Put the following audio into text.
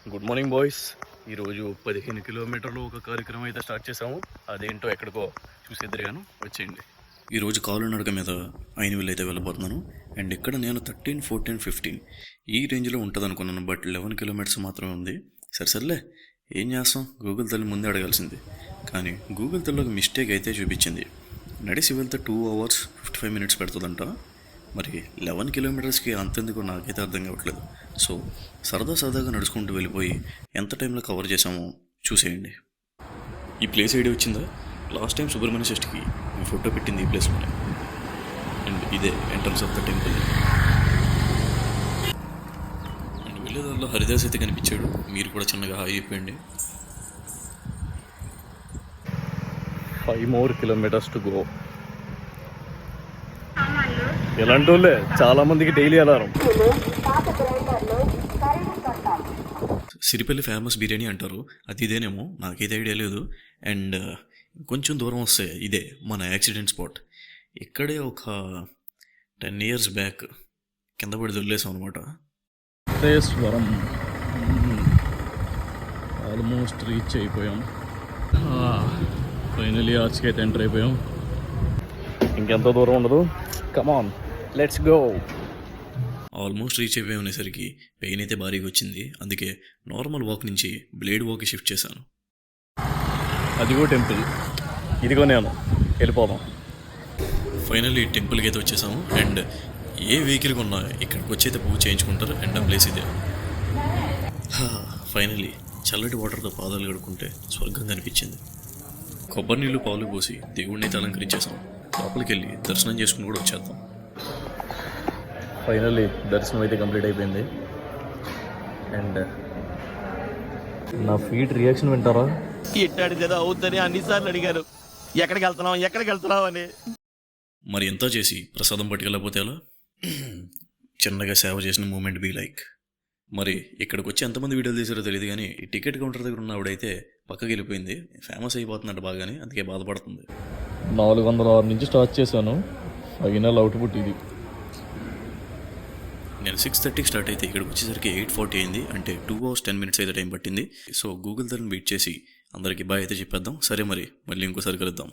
Good morning boys. ఈరోజు 15 కిలోమీటర్లు ఒక కార్యక్రమం అయితే స్టార్ట్ చేసాము. అదేంటో ఎక్కడికో చూసేద్దరు గాను వచ్చేయండి. ఈరోజు కాలు నడక మీద 5,000 అయితే వెళ్ళబోతున్నాను. అండ్ ఇక్కడ నేను 13, 14, 15 ఈ రేంజ్లో ఉంటుంది అనుకున్నాను. బట్ 11 కిలోమీటర్స్ మాత్రమే ఉంది. సరేలే ఏం చేస్తాం, గూగుల్ తల్లి ముందే అడగాల్సింది. కానీ గూగుల్ తల్లి ఒక మిస్టేక్ అయితే చూపించింది. నడిసి వెళ్తే 2 hours 55 minutes పెడుతుందంట. మరి 11 కిలోమీటర్స్కి అంతెందుకు నాకైతే అర్థం కావట్లేదు. సో సరదాగా నడుచుకుంటూ వెళ్ళిపోయి ఎంత టైంలో కవర్ చేసామో చూసేయండి. ఈ ప్లేస్ ఐడియా వచ్చిందా? లాస్ట్ టైం సుబ్రహ్మణ్య షష్ఠికి మీ ఫోటో పెట్టింది ఈ ప్లేస్లోనే. అండ్ ఇదే entrance of the temple. And వెళ్ళేదారిలో హరిదాస్ అయితే కనిపించాడు. మీరు కూడా చిన్నగా హాయ్ చెప్పండి. 5 more kilometers to go. ఎలాంటి వాళ్ళే చాలా మందికి daily alarm. Siripalli famous biryani అంటారు, అది ఇదేనేమో, నాకైతే ఐడియా లేదు. అండ్ కొంచెం దూరం వస్తే ఇదే మన యాక్సిడెంట్ స్పాట్. ఇక్కడే ఒక 10 years బ్యాక్ కింద పడి దొల్లేసాం అనమాట. వరం ఆల్మోస్ట్ రీచ్ అయిపోయాం. ఫైనలీ ఆర్చ్కి అయితే ఎంటర్ అయిపోయాం. ఇంకెంత దూరం ఉండదు. Come on let's go. Almost reach అయిపోయి ఉండేసరికి పెయిన్ అయితే భారీగా వచ్చింది. అందుకే నార్మల్ వాక్ నుంచి బ్లేడ్ వాక్కి షిఫ్ట్ చేశాను. అదిగో టెంపుల్, ఇదిగో నేను, వెళ్ళిపోదాం. ఫైనల్లీ టెంపుల్కి అయితే వచ్చేసాము. అండ్ ఏ వెహికల్ కొన్నా ఇక్కడికి వచ్చి అయితే పూజ చేయించుకుంటారు. అండ్ ఆ ప్లేస్ ఇదే. ఫైనల్లీ చల్లటి వాటర్తో పాదాలు కడుక్కుంటే స్వర్గం కనిపించింది. కొబ్బరి నీళ్ళు పాలు పోసి దేవుడిని అయితే అలంకరించేసాం. లోపలికి వెళ్ళి దర్శనం చేసుకుని కూడా వచ్చేద్దాం. ఫైనల్లీ దర్శనం అయితే కంప్లీట్ అయిపోయింది. అండ్ నా ఫీట్ రియాక్షన్ వింటారా? ఎట్టాడు కదా అవుతుందని అన్నిసార్లు అడిగారు, ఎక్కడికి వెళ్తున్నావు అని. మరి ఎంతో చేసి ప్రసాదం పట్టుకెళ్ళకపోతే ఎలా? చిన్నగా సేవ చేసిన మూమెంట్ బీ లైక్. మరి ఇక్కడికి వచ్చి ఎంతమంది వీడియోలు తీసారో తెలియదు, కానీ ఈ టికెట్ కౌంటర్ దగ్గర ఉన్న ఆవిడైతే పక్కకి వెళ్ళిపోయింది. ఫేమస్ అయిపోతున్నట్టు బాగానే, అందుకే బాధపడుతుంది. 406 నుంచి స్టార్ట్ చేశాను. ఫైనల్ అవుట్పుట్ ఇది. నేను 6:30కి స్టార్ట్ అయితే ఇక్కడికి వచ్చేసరికి 8:40 అయింది. అంటే 2 hours 10 minutes అయితే టైం పట్టింది. సో గూగుల్ తల్లిని వెయిట్ చేసి అందరికీ బాయ్ అయితే చెప్పేద్దాం. సరే మరి మళ్ళీ ఇంకోసారి కలుద్దాం.